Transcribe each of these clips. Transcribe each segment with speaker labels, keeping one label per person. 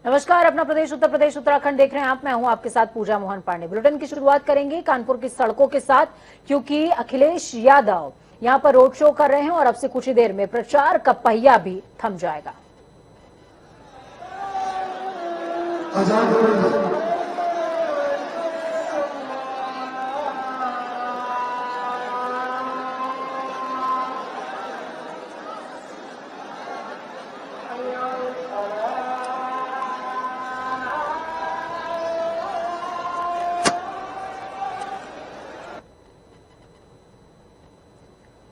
Speaker 1: नमस्कार, अपना प्रदेश उत्तर प्रदेश उत्तराखंड देख रहे हैं आप। मैं हूं आपके साथ पूजा मोहन पांडे। बुलेटिन की शुरुआत करेंगे कानपुर की सड़कों के साथ, क्योंकि अखिलेश यादव यहां पर रोड शो कर रहे हैं और अब से कुछ ही देर में प्रचार का पहिया भी थम जाएगा।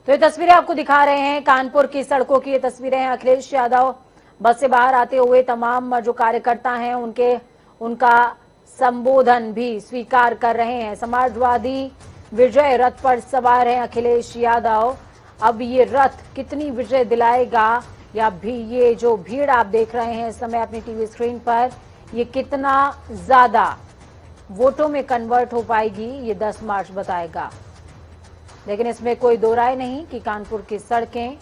Speaker 1: तो ये तस्वीरें आपको दिखा रहे हैं कानपुर की सड़कों की। ये तस्वीरें हैं अखिलेश यादव बस से बाहर आते हुए तमाम जो कार्यकर्ता हैं उनका संबोधन भी स्वीकार कर रहे हैं। समाजवादी विजय रथ पर सवार हैं अखिलेश यादव। अब ये रथ कितनी विजय दिलाएगा, या भी ये जो भीड़ आप देख रहे हैं इस समय अपनी टीवी स्क्रीन पर, ये कितना ज्यादा वोटों में कन्वर्ट हो पाएगी, ये 10 मार्च बताएगा। लेकिन इसमें कोई दो राय नहीं कि कानपुर की सड़कें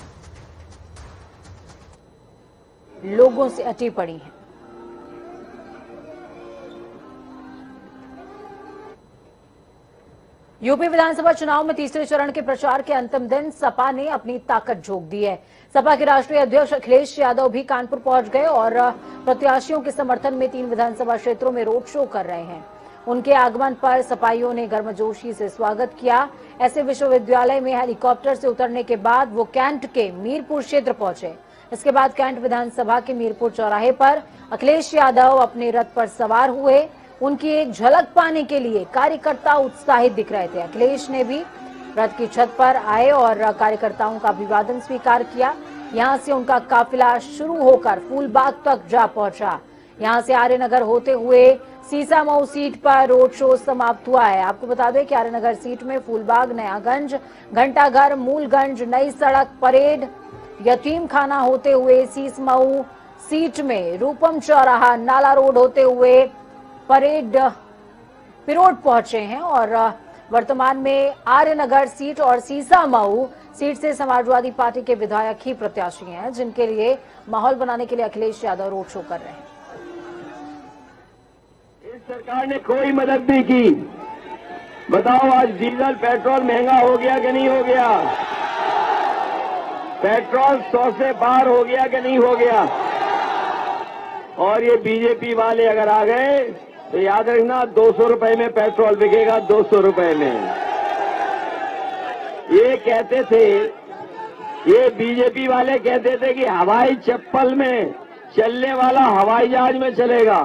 Speaker 1: लोगों से अटी पड़ी हैं। यूपी विधानसभा चुनाव में तीसरे चरण के प्रचार के अंतिम दिन सपा ने अपनी ताकत झोंक दी है। सपा के राष्ट्रीय अध्यक्ष अखिलेश यादव भी कानपुर पहुंच गए और प्रत्याशियों के समर्थन में 3 विधानसभा क्षेत्रों में रोड शो कर रहे हैं। उनके आगमन पर सपाइयों ने गर्मजोशी से स्वागत किया। ऐसे विश्वविद्यालय में हेलीकॉप्टर से उतरने के बाद वो कैंट के मीरपुर क्षेत्र पहुंचे। इसके बाद कैंट विधानसभा के मीरपुर चौराहे पर अखिलेश यादव अपने रथ पर सवार हुए। उनकी एक झलक पाने के लिए कार्यकर्ता उत्साहित दिख रहे थे। अखिलेश ने भी रथ की छत पर आए और कार्यकर्ताओं का अभिवादन स्वीकार किया। यहां से उनका काफिला शुरू होकर फूलबाग तक जा पहुंचा। यहां से आर्यनगर होते हुए सीसामऊ सीट पर रोड शो समाप्त हुआ है। आपको बता दें कि आर्यनगर सीट में फूलबाग, नयागंज, घंटाघर, मूलगंज, नई सड़क, परेड, यतीम खाना होते हुए सीसमऊ सीट में रूपम चौराहा, नाला रोड होते हुए परेड पिरोड पहुंचे हैं। और वर्तमान में आर्यनगर सीट और सीसामऊ सीट से समाजवादी पार्टी के विधायक ही प्रत्याशी हैं, जिनके लिए माहौल बनाने के लिए अखिलेश यादव रोड शो कर रहे हैं।
Speaker 2: सरकार ने कोई मदद नहीं की। बताओ, आज डीजल पेट्रोल महंगा हो गया कि नहीं हो गया? पेट्रोल 100 से पार हो गया कि नहीं हो गया? और ये बीजेपी वाले अगर आ गए तो याद रखना 200 रुपए में पेट्रोल बिकेगा, 200 रुपए में। ये कहते थे, ये बीजेपी वाले कहते थे कि हवाई चप्पल में चलने वाला हवाई जहाज में चलेगा।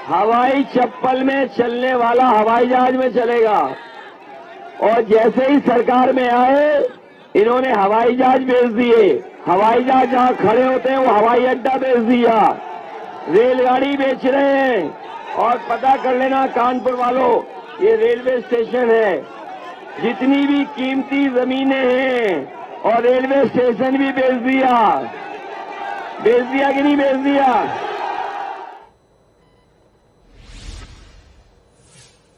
Speaker 2: हवाई चप्पल में चलने वाला हवाई जहाज में चलेगा। और जैसे ही सरकार में आए, इन्होंने हवाई जहाज बेच दिए। हवाई जहाज जहां खड़े होते हैं वो हवाई अड्डा बेच दिया। रेलगाड़ी बेच रहे हैं। और पता कर लेना कानपुर वालों, ये रेलवे स्टेशन है। जितनी भी कीमती जमीनें हैं और रेलवे स्टेशन भी बेच दिया। बेच दिया कि नहीं बेच दिया?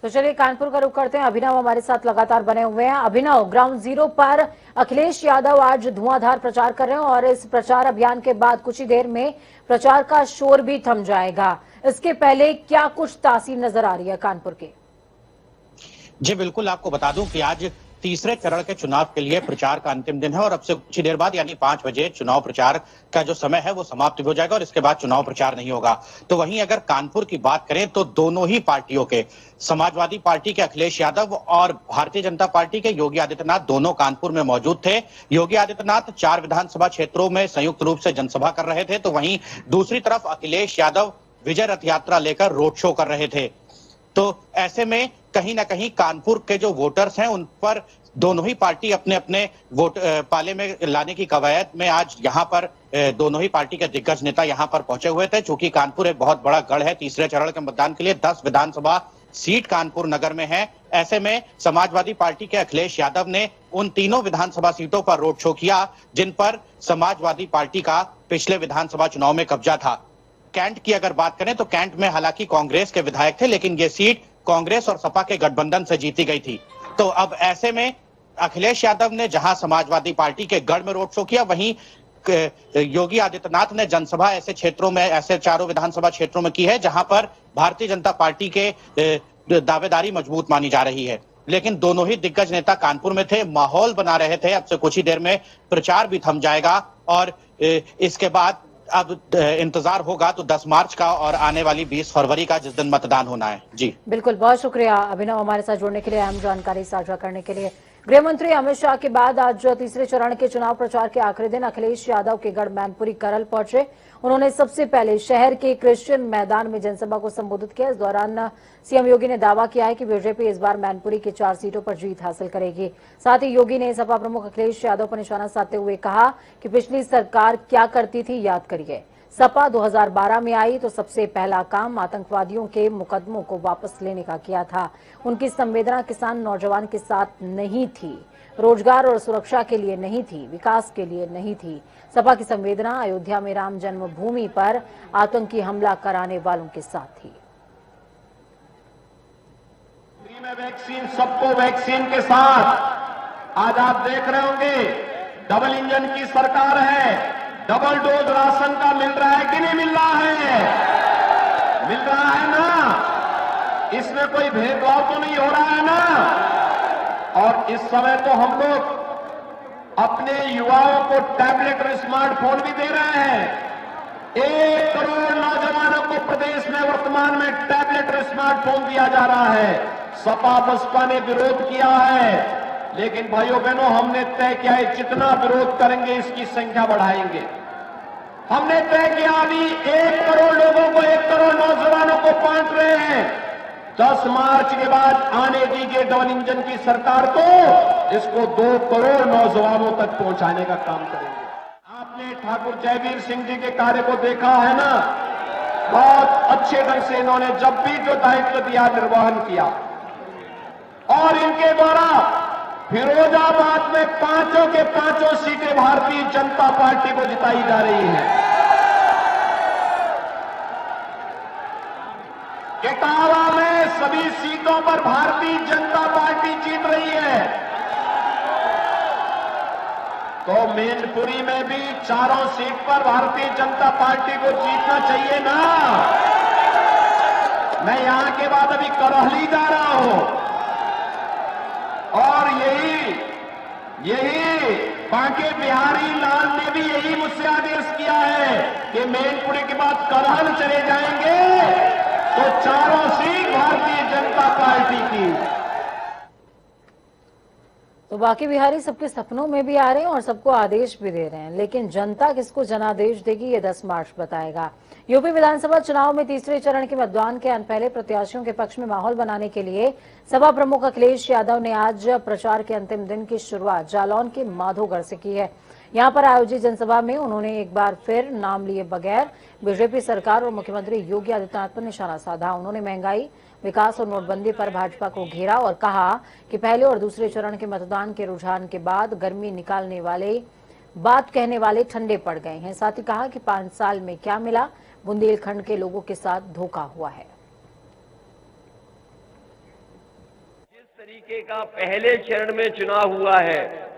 Speaker 1: तो चलिए कानपुर का रुख करते हैं। अभिनव हमारे साथ लगातार बने हुए हैं। अभिनव, ग्राउंड जीरो पर अखिलेश यादव आज धुआंधार प्रचार कर रहे हैं और इस प्रचार अभियान के बाद कुछ ही देर में प्रचार का शोर भी थम जाएगा। इसके पहले क्या कुछ तासीर नजर आ रही है कानपुर के?
Speaker 3: जी बिल्कुल, आपको बता दूं कि आज तीसरे चरण के चुनाव के लिए प्रचार का अंतिम दिन है और अब से कुछ ही देर बाद यानी 5 बजे चुनाव प्रचार का जो समय है वो समाप्त हो जाएगा और इसके बाद चुनाव प्रचार नहीं होगा। तो वहीं अगर कानपुर की बात करें तो दोनों ही पार्टियों के, समाजवादी पार्टी के अखिलेश यादव और भारतीय जनता पार्टी के योगी आदित्यनाथ, दोनों कानपुर में मौजूद थे। योगी आदित्यनाथ 4 विधानसभा क्षेत्रों में संयुक्त रूप से जनसभा कर रहे थे, तो वहीं दूसरी तरफ अखिलेश यादव विजय रथ यात्रा लेकर रोड शो कर रहे थे। तो ऐसे में कहीं ना कहीं कानपुर के जो वोटर्स हैं उन पर दोनों ही पार्टी अपने अपने वोट पाले में लाने की कवायद में आज यहाँ पर दोनों ही पार्टी के दिग्गज नेता यहाँ पर पहुंचे हुए थे। चूंकि कानपुर एक बहुत बड़ा गढ़ है, तीसरे चरण के मतदान के लिए 10 विधानसभा सीट कानपुर नगर में है। ऐसे में समाजवादी पार्टी के अखिलेश यादव ने उन तीनों विधानसभा सीटों पर रोड शो किया जिन पर समाजवादी पार्टी का पिछले विधानसभा चुनाव में कब्जा था। कैंट की अगर बात करें तो कैंट में हालांकि कांग्रेस के विधायक थे, लेकिन ये सीट कांग्रेस और सपा के गठबंधन से जीती गई थी। तो अब ऐसे में अखिलेश यादव ने जहां समाजवादी पार्टी के गढ़ में रोड शो किया, वहीं योगी आदित्यनाथ ने जनसभा ऐसे क्षेत्रों में, ऐसे चारों विधानसभा क्षेत्रों में की है जहां पर भारतीय जनता पार्टी के दावेदारी मजबूत मानी जा रही है। लेकिन दोनों ही दिग्गज नेता कानपुर में थे, माहौल बना रहे थे। अब से कुछ ही देर में प्रचार भी थम जाएगा और इसके बाद अब इंतजार होगा तो 10 मार्च का और आने वाली 20 फरवरी का, जिस दिन मतदान होना है। जी
Speaker 1: बिल्कुल, बहुत शुक्रिया अभिनव हमारे साथ जुड़ने के लिए, अहम जानकारी साझा करने के लिए। गृह मंत्री अमित शाह के बाद आज तीसरे चरण के चुनाव प्रचार के आखिरी दिन अखिलेश यादव के गढ़ मैनपुरी करल पहुंचे। उन्होंने सबसे पहले शहर के क्रिश्चियन मैदान में जनसभा को संबोधित किया। इस दौरान सीएम योगी ने दावा किया है कि बीजेपी इस बार मैनपुरी की 4 सीटों पर जीत हासिल करेगी। साथ ही योगी ने सपा प्रमुख अखिलेश यादव पर निशाना साधते हुए कहा कि पिछली सरकार क्या करती थी याद करिए। सपा 2012 में आई तो सबसे पहला काम आतंकवादियों के मुकदमों को वापस लेने का किया था। उनकी संवेदना किसान नौजवान के साथ नहीं थी, रोजगार और सुरक्षा के लिए नहीं थी, विकास के लिए नहीं थी। सपा की संवेदना अयोध्या में राम जन्मभूमि पर आतंकी हमला कराने वालों के साथ थी।
Speaker 4: में वैक्सीन, सबको वैक्सीन के साथ आज आप देख रहे होंगे डबल इंजन की सरकार है। डबल डोज राशन का मिल रहा है कि नहीं मिल रहा है? मिल रहा है ना? इसमें कोई भेदभाव तो नहीं हो रहा है ना? और इस समय तो हम लोग अपने युवाओं को टैबलेट और स्मार्टफोन भी दे रहे हैं। 1 करोड़ नौजवानों को प्रदेश में वर्तमान में टैबलेट और स्मार्टफोन दिया जा रहा है। सपा बसपा ने विरोध किया है, लेकिन भाइयों बहनों हमने तय किया है जितना विरोध करेंगे इसकी संख्या बढ़ाएंगे। हमने तय किया अभी 1 करोड़ लोगों को, 1 करोड़ नौजवानों को बांट रहे हैं। 10 मार्च के बाद आने दीजिए डबल इंजन की सरकार को, इसको 2 करोड़ नौजवानों तक पहुंचाने का काम करेंगे। आपने ठाकुर जयवीर सिंह जी के कार्य को देखा है ना? बहुत अच्छे ढंग से इन्होंने जब भी जो दायित्व दिया निर्वहन किया और इनके द्वारा फिरोजाबाद में 5 के 5 सीटें भारतीय जनता पार्टी को जिताई जा रही हैं। इटावा में सभी सीटों पर भारतीय जनता पार्टी जीत रही है। तो मैनपुरी में भी 4 सीट पर भारतीय जनता पार्टी को जीतना चाहिए ना? मैं यहां के बाद अभी करहली जा रहा हूं और यही बांके बिहारी लाल ने भी यही मुझसे आदेश किया है कि मैनपुरी के बाद करहल चले जाएंगे तो 4 सीट भारतीय जनता पार्टी की।
Speaker 1: तो बाकी बिहारी सबके सपनों में भी आ रहे हैं और सबको आदेश भी दे रहे हैं, लेकिन जनता किसको जनादेश देगी ये 10 मार्च बताएगा। यूपी विधानसभा चुनाव में तीसरे चरण के मतदान के पहले प्रत्याशियों के पक्ष में माहौल बनाने के लिए सपा प्रमुख अखिलेश यादव ने आज प्रचार के अंतिम दिन की शुरुआत जालौन के माधोगढ़ से की है। यहां पर आयोजित जनसभा में उन्होंने एक बार फिर नाम लिए बगैर बीजेपी सरकार और मुख्यमंत्री योगी आदित्यनाथ पर निशाना साधा। उन्होंने महंगाई, विकास और नोटबंदी पर भाजपा को घेरा और कहा कि पहले और दूसरे चरण के मतदान के रुझान के बाद गर्मी निकालने वाले बात कहने वाले ठंडे पड़ गए हैं। साथ ही कहा कि 5 साल में क्या मिला, बुंदेलखंड के लोगों के साथ धोखा हुआ है।
Speaker 5: जिस तरीके का पहले चरण में चुनाव हुआ है,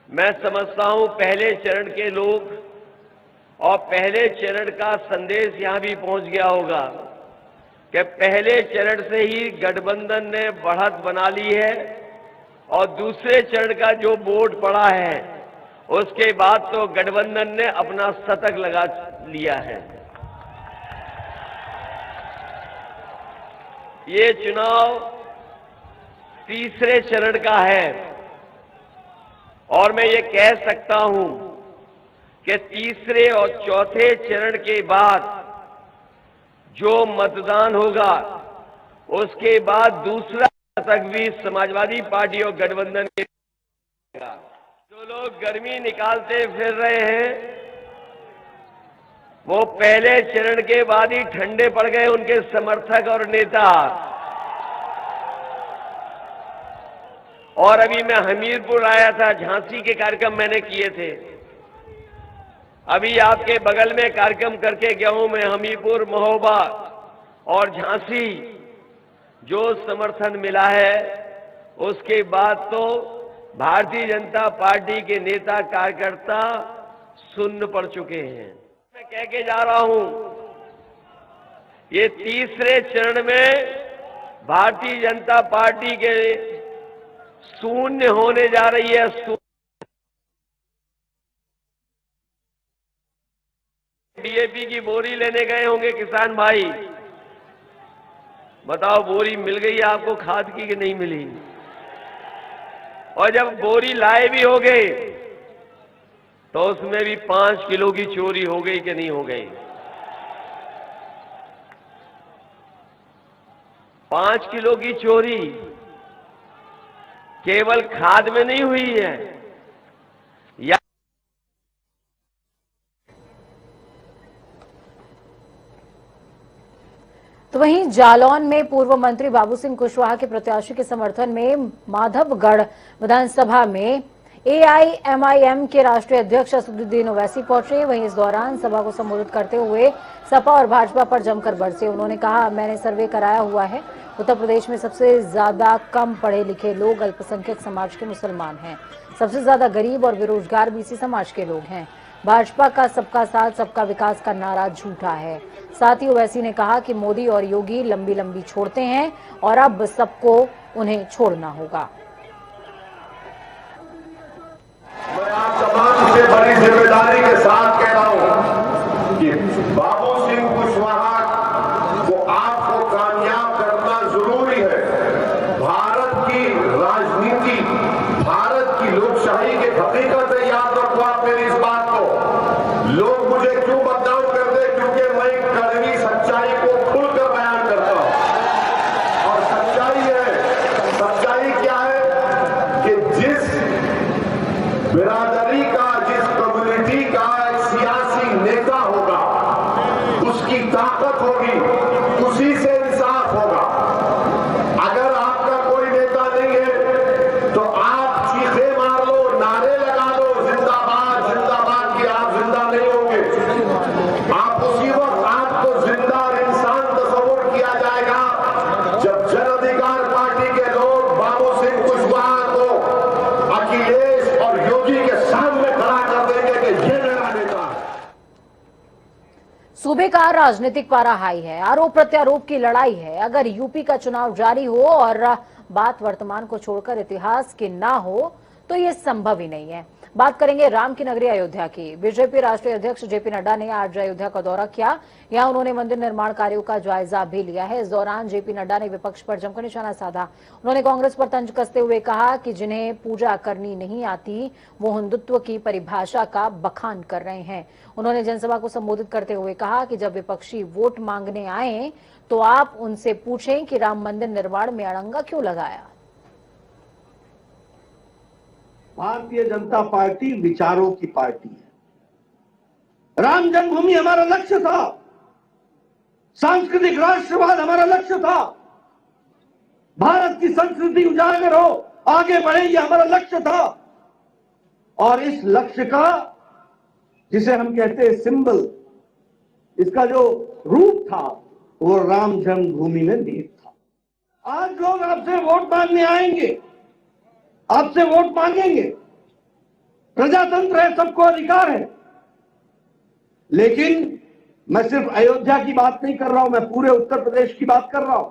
Speaker 5: मैं समझता हूं पहले चरण के लोग और पहले चरण का संदेश यहां भी पहुंच गया होगा कि पहले चरण से ही गठबंधन ने बढ़त बना ली है और दूसरे चरण का जो वोट पड़ा है उसके बाद तो गठबंधन ने अपना शतक लगा लिया है। ये चुनाव तीसरे चरण का है और मैं ये कह सकता हूं कि तीसरे और चौथे चरण के बाद जो मतदान होगा उसके बाद दूसरा शतक भी समाजवादी पार्टी और गठबंधन के जो लोग गर्मी निकालते फिर रहे हैं वो पहले चरण के बाद ही ठंडे पड़ गए, उनके समर्थक और नेता। और अभी मैं हमीरपुर आया था, झांसी के कार्यक्रम मैंने किए थे। अभी आपके बगल में कार्यक्रम करके गया हूं मैं, हमीरपुर, महोबा और झांसी। जो समर्थन मिला है उसके बाद तो भारतीय जनता पार्टी के नेता कार्यकर्ता शून्य पड़ चुके हैं। मैं कह के जा रहा हूं, ये तीसरे चरण में भारतीय जनता पार्टी के शून्य होने जा रही है। डीएपी की बोरी लेने गए होंगे किसान भाई, बताओ बोरी मिल गई आपको खाद की कि नहीं मिली? और जब बोरी लाए भी हो गए तो उसमें भी 5 किलो की चोरी हो गई कि नहीं हो गई? 5 किलो की चोरी केवल खाद में नहीं हुई है, या
Speaker 1: तो वहीं जालौन में पूर्व मंत्री बाबू सिंह कुशवाहा के प्रत्याशी के समर्थन में माधवगढ़ विधानसभा में एआईएमआईएम के राष्ट्रीय अध्यक्ष असदुद्दीन ओवैसी पहुंचे। वहीं इस दौरान सभा को संबोधित करते हुए सपा और भाजपा पर जमकर बरसे। उन्होंने कहा, मैंने सर्वे कराया हुआ है, उत्तर प्रदेश में सबसे ज्यादा कम पढ़े लिखे लोग अल्पसंख्यक समाज के मुसलमान हैं, सबसे ज्यादा गरीब और बेरोजगार बीसी समाज के लोग हैं। भाजपा का सबका साथ सबका विकास का नारा झूठा है। साथ ही ओवैसी ने कहा कि मोदी और योगी लंबी लंबी छोड़ते हैं और अब सबको उन्हें छोड़ना होगा।
Speaker 4: मैं आप तमाम से बड़ी जिम्मेदारी के साथ कह रहा हूं कि बाबू सिंह कुशवाहा को आपको कामयाब करना जरूरी है। भारत की राजनीति, भारत की लोकशाही के हकीकत है, याद रखो आप मेरी इस बात को। लोग मुझे क्यों बदनाम करते? क्योंकि मैं कड़वी सच्चाई को खुलकर बयान करता हूं। और सच्चाई है, सच्चाई क्या है कि जिस बिरादरी का, जिस कम्युनिटी का एक सियासी नेता होगा, उसकी ताकत होगी, उसी से इंसाफ होगा। अगर आपका कोई नेता नहीं है तो आप चीखे मार लो, नारे लगा लो, जिंदाबाद जिंदाबाद की, आप जिंदा नहीं होंगे। आप उसी वक्त आपको जिंदा और इंसान तस्वुर किया जाएगा जब जन अधिकार पार्टी के लोग बाबू सिंह कुशवाहा को अखिलेश और योगी के सामने खड़ा कर देंगे कि ये मेरा नेता है।
Speaker 1: सूबे का राजनीतिक पारा हाई है, आरोप प्रत्यारोप की लड़ाई है। अगर यूपी का चुनाव जारी हो और बात वर्तमान को छोड़कर इतिहास की ना हो तो ये संभव ही नहीं है। बात करेंगे राम की नगरी अयोध्या की। बीजेपी राष्ट्रीय अध्यक्ष जेपी नड्डा ने आज अयोध्या का दौरा किया। यहां उन्होंने मंदिर निर्माण कार्यों का जायजा भी लिया है। इस दौरान जेपी नड्डा ने विपक्ष पर जमकर निशाना साधा। उन्होंने कांग्रेस पर तंज कसते हुए कहा कि जिन्हें पूजा करनी नहीं आती वो हिंदुत्व की परिभाषा का बखान कर रहे हैं। उन्होंने जनसभा को संबोधित करते हुए कहा कि जब विपक्षी वोट मांगने आए तो आप उनसे पूछें कि राम मंदिर निर्माण में अड़ंगा क्यों लगाया।
Speaker 6: भारतीय जनता पार्टी विचारों की पार्टी है। राम जन्मभूमि हमारा लक्ष्य था, सांस्कृतिक राष्ट्रवाद हमारा लक्ष्य था, भारत की संस्कृति उजागर हो, आगे बढ़े, ये हमारा लक्ष्य था। और इस लक्ष्य का, जिसे हम कहते हैं सिंबल, इसका जो रूप था वो राम जन्मभूमि में निहित था। आज लोग आपसे वोट मांगने आएंगे, आपसे वोट मांगेंगे, प्रजातंत्र है, सबको अधिकार है। लेकिन मैं सिर्फ अयोध्या की बात नहीं कर रहा हूं, मैं पूरे उत्तर प्रदेश की बात कर रहा हूं।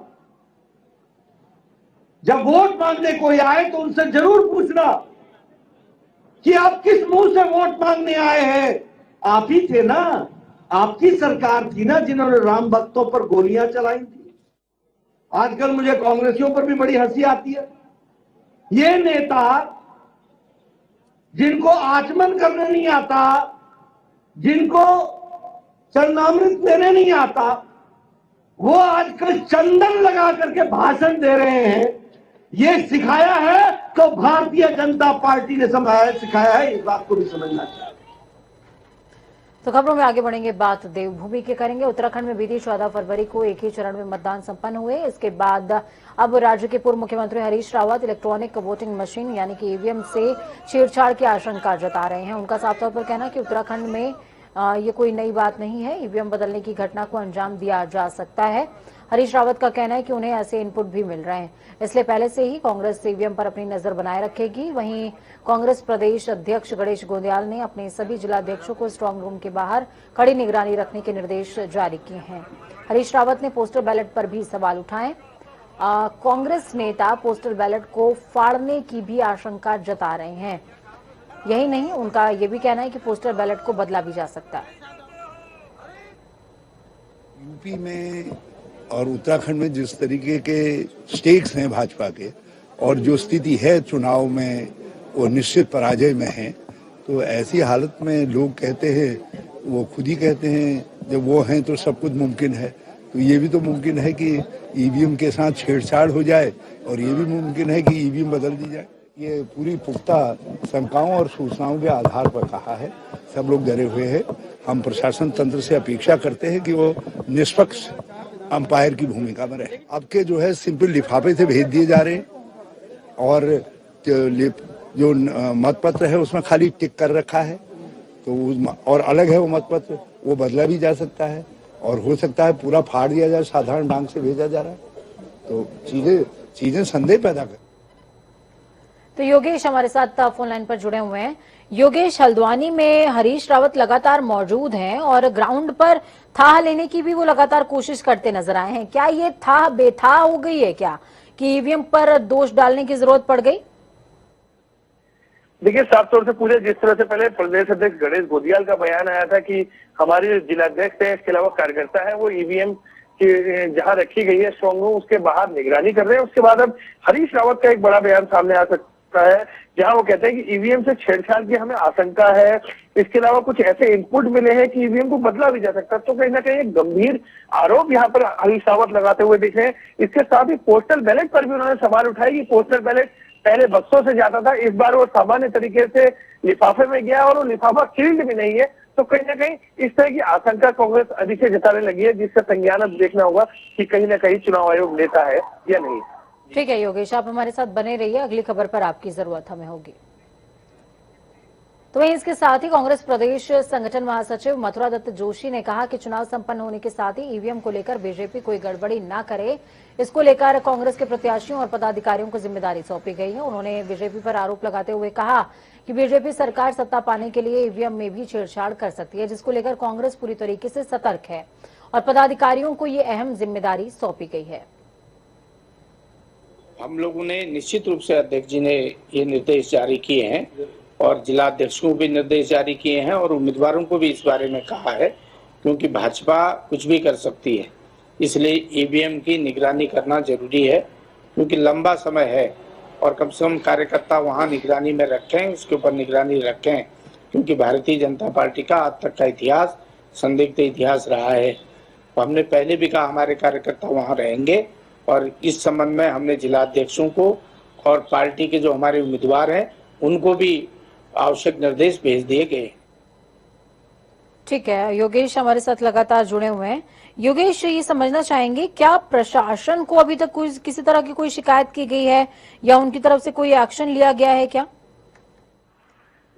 Speaker 6: जब वोट मांगने कोई आए तो उनसे जरूर पूछना कि आप किस मुंह से वोट मांगने आए हैं। आप ही थे ना, आपकी सरकार थी ना जिन्होंने राम भक्तों पर गोलियां चलाई थी। आजकल मुझे कांग्रेसियों पर भी बड़ी हंसी आती है। ये नेता जिनको आचमन करने नहीं आता, जिनको चरणामृत देने नहीं आता, वो आजकल चंदन लगा करके भाषण दे रहे हैं। ये सिखाया है तो भारतीय जनता पार्टी ने सिखाया है, इस बात को भी समझना चाहिए।
Speaker 1: तो खबरों में आगे बढ़ेंगे, बात देवभूमि की करेंगे। उत्तराखंड में बीती 14 फरवरी को एक ही चरण में मतदान संपन्न हुए। इसके बाद अब राज्य के पूर्व मुख्यमंत्री Harish Rawat electronic voting machine यानी कि ईवीएम से छेड़छाड़ की आशंका जता रहे हैं। उनका साफ तौर पर कहना है कि उत्तराखंड में ये कोई नई बात नहीं है, ईवीएम बदलने की घटना को अंजाम दिया जा सकता है। हरीश रावत का कहना है कि उन्हें ऐसे इनपुट भी मिल रहे हैं, इसलिए पहले से ही कांग्रेस ईवीएम पर अपनी नजर बनाए रखेगी। वहीं कांग्रेस प्रदेश अध्यक्ष गणेश गोंदियाल ने अपने सभी जिलाध्यक्षों को स्ट्रांग रूम के बाहर कड़ी निगरानी रखने के निर्देश जारी किए हैं। हरीश रावत ने पोस्टल बैलेट पर भी सवाल उठाए। कांग्रेस नेता पोस्टल बैलेट को फाड़ने की भी आशंका जता रहे हैं। यही नहीं, उनका यह भी कहना है कि पोस्टल बैलेट को बदला भी जा सकता है।
Speaker 7: यूपी में और उत्तराखंड में जिस तरीके के स्टेक्स हैं भाजपा के और जो स्थिति है चुनाव में वो निश्चित पराजय में है, तो ऐसी हालत में लोग कहते हैं, वो खुद ही कहते हैं जब वो हैं तो सब कुछ मुमकिन है। तो ये भी तो मुमकिन है कि ईवीएम के साथ छेड़छाड़ हो जाए और ये भी मुमकिन है कि ईवीएम बदल दी जाए। ये पूरी पुख्ता शंकाओं और सूचनाओं के आधार पर कहा है। सब लोग डरे हुए हैं। हम प्रशासन तंत्र से अपेक्षा करते हैं कि वो निष्पक्ष अंपायर की भूमिका में रहे। अब के जो है सिंपल लिफाफे से भेज दिए जा रहे हैं और जो मतपत्र है उसमें खाली टिक कर रखा है, तो और अलग है वो मतपत्र, वो बदला भी जा सकता है और हो सकता है पूरा फाड़ दिया जाए, साधारण ढंग से भेजा जा रहा है। तो चीजें संदेह पैदा कर।
Speaker 1: तो योगेश हमारे साथ फोन लाइन पर जुड़े हुए हैं। योगेश, हल्द्वानी में हरीश रावत लगातार मौजूद हैं और ग्राउंड पर थाह लेने की भी वो लगातार कोशिश करते नजर आए हैं। क्या ये थाह बेथाह हो गई है क्या कि ईवीएम पर दोष डालने की जरूरत पड़ गई?
Speaker 8: देखिए, साफ तौर से पूरे जिस तरह से पहले प्रदेश अध्यक्ष गणेश गोंदियाल का बयान आया था कि हमारे जिलाध्यक्ष है, इसके अलावा कार्यकर्ता है, वो ईवीएम की जहां रखी गई है स्ट्रांग रूम उसके बाहर निगरानी कर रहे हैं। उसके बाद अब हरीश रावत का एक बड़ा बयान सामने आ सकता है जहां वो कहते हैं कि ईवीएम से छेड़छाड़ की हमें आशंका है। इसके अलावा कुछ ऐसे इनपुट मिले हैं कि ईवीएम को बदला भी जा सकता है। तो कहीं ना कहीं एक गंभीर आरोप यहाँ पर हरीश रावत लगाते हुए दिखे। इसके साथ ही पोस्टल बैलेट पर भी उन्होंने सवाल उठाए कि पोस्टल बैलेट पहले बक्सों से जाता था, इस बार वो सामान्य तरीके से लिफाफे में गया और वो लिफाफा सील्ड भी नहीं है। तो कहीं ना कहीं इस तरह की आशंका कांग्रेस अधिक से जताने लगी है, जिससे संज्ञान अब देखना होगा कि कहीं ना कहीं चुनाव आयोग लेता है या नहीं।
Speaker 1: ठीक है योगेश, आप हमारे साथ बने रहिए, अगली खबर पर आपकी जरूरत हमें होगी। तो वहीं इसके साथ ही कांग्रेस प्रदेश संगठन महासचिव मथुरा दत्त जोशी ने कहा कि चुनाव संपन्न होने के साथ ही ईवीएम को लेकर बीजेपी कोई गड़बड़ी न करे, इसको लेकर कांग्रेस के प्रत्याशियों और पदाधिकारियों को जिम्मेदारी सौंपी गई है। उन्होंने बीजेपी पर आरोप लगाते हुए कहा कि बीजेपी सरकार सत्ता पाने के लिए ईवीएम में भी छेड़छाड़ कर सकती है, जिसको लेकर कांग्रेस पूरी तरीके से सतर्क है और पदाधिकारियों को ये अहम जिम्मेदारी सौंपी गई है।
Speaker 9: हम लोगों ने निश्चित रूप से अध्यक्ष जी ने ये निर्देश जारी किए हैं और जिला अध्यक्षों को भी निर्देश जारी किए हैं और उम्मीदवारों को भी इस बारे में कहा है, क्योंकि भाजपा कुछ भी कर सकती है, इसलिए ईवीएम की निगरानी करना जरूरी है। क्योंकि लंबा समय है और कम से कम कार्यकर्ता वहां निगरानी में रखें, उसके ऊपर निगरानी रखें, क्योंकि भारतीय जनता पार्टी का आज तक का इतिहास संदिग्ध इतिहास रहा है। तो हमने पहले भी कहा हमारे कार्यकर्ता वहां रहेंगे और इस संबंध में हमने जिला अध्यक्षों को और पार्टी के जो हमारे उम्मीदवार हैं उनको भी आवश्यक निर्देश भेज दिए गए।
Speaker 1: ठीक है, योगेश हमारे साथ लगातार जुड़े हुए हैं। योगेश, ये समझना चाहेंगे क्या प्रशासन को अभी तक किसी तरह की कोई शिकायत की गई है या उनकी तरफ से कोई एक्शन लिया गया है क्या?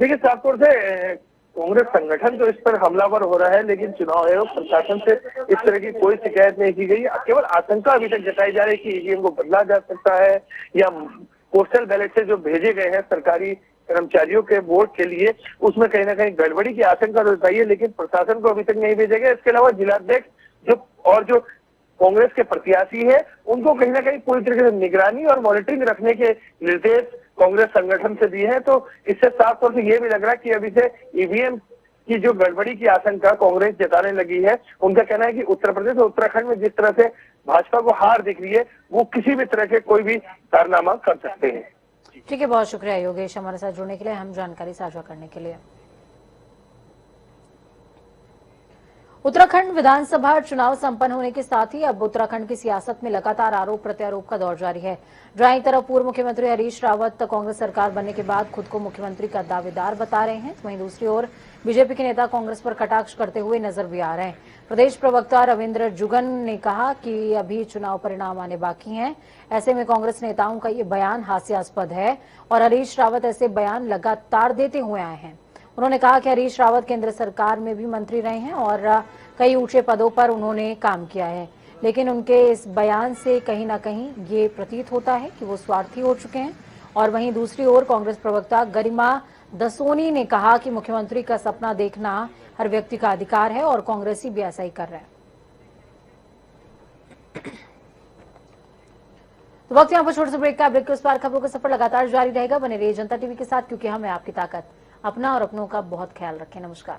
Speaker 8: देखिए, साफ तौर से कांग्रेस संगठन तो इस पर हमलावर हो रहा है, लेकिन चुनाव आयोग प्रशासन से इस तरह की कोई शिकायत नहीं की गई। केवल आशंका अभी तक जताई जा रही है कि ईवीएम को बदला जा सकता है या पोस्टल बैलेट से जो भेजे गए हैं सरकारी कर्मचारियों के वोट के लिए, उसमें कहीं ना कहीं गड़बड़ी की आशंका जताई है, लेकिन प्रशासन को अभी तक नहीं भेजा गया। इसके अलावा जिलाध्यक्ष जो कांग्रेस के प्रत्याशी है उनको कहीं ना कहीं पूरी तरीके से निगरानी और मॉनिटरिंग रखने के निर्देश कांग्रेस संगठन से दिए हैं। तो इससे साफ तौर से ये भी लग रहा है कि अभी से ईवीएम की जो गड़बड़ी की आशंका कांग्रेस जताने लगी है, उनका कहना है कि उत्तर प्रदेश और उत्तराखंड में जिस तरह से भाजपा को हार दिख रही है, वो किसी भी तरह के कोई भी कारनामा कर सकते हैं।
Speaker 1: ठीक है, बहुत शुक्रिया योगेश हमारे साथ जुड़ने के लिए, हम जानकारी साझा करने के लिए। उत्तराखंड विधानसभा चुनाव संपन्न होने के साथ ही अब उत्तराखंड की सियासत में लगातार आरोप प्रत्यारोप का दौर जारी है। जहां एक तरफ पूर्व मुख्यमंत्री हरीश रावत कांग्रेस सरकार बनने के बाद खुद को मुख्यमंत्री का दावेदार बता रहे हैं, वहीं दूसरी ओर बीजेपी के नेता कांग्रेस पर कटाक्ष करते हुए नजर भी आ रहे हैं। प्रदेश प्रवक्ता रविंद्र जुगन ने कहा कि अभी चुनाव परिणाम आने बाकी हैं, ऐसे में कांग्रेस नेताओं का ये बयान हास्यास्पद है और हरीश रावत ऐसे बयान लगातार देते हुए आए हैं। उन्होंने कहा कि हरीश रावत केंद्र सरकार में भी मंत्री रहे हैं और कई ऊंचे पदों पर उन्होंने काम किया है। लेकिन उनके इस बयान से कहीं ना कहीं ये प्रतीत होता है कि वो स्वार्थी हो चुके हैं। और वहीं दूसरी ओर कांग्रेस प्रवक्ता गरिमा दसोनी ने कहा कि मुख्यमंत्री का सपना देखना हर व्यक्ति का अधिकार है और कांग्रेसी भी ऐसा ही कर रहे हैं। तो वक्त यहाँ पर छोटे से ब्रेक का। ब्रेक के उस पार खबरों का सफर लगातार जारी रहेगा। बने रहिए जनता टीवी के साथ, क्योंकि हमें आपकी ताकत। अपना और अपनों का बहुत ख्याल रखें। नमस्कार।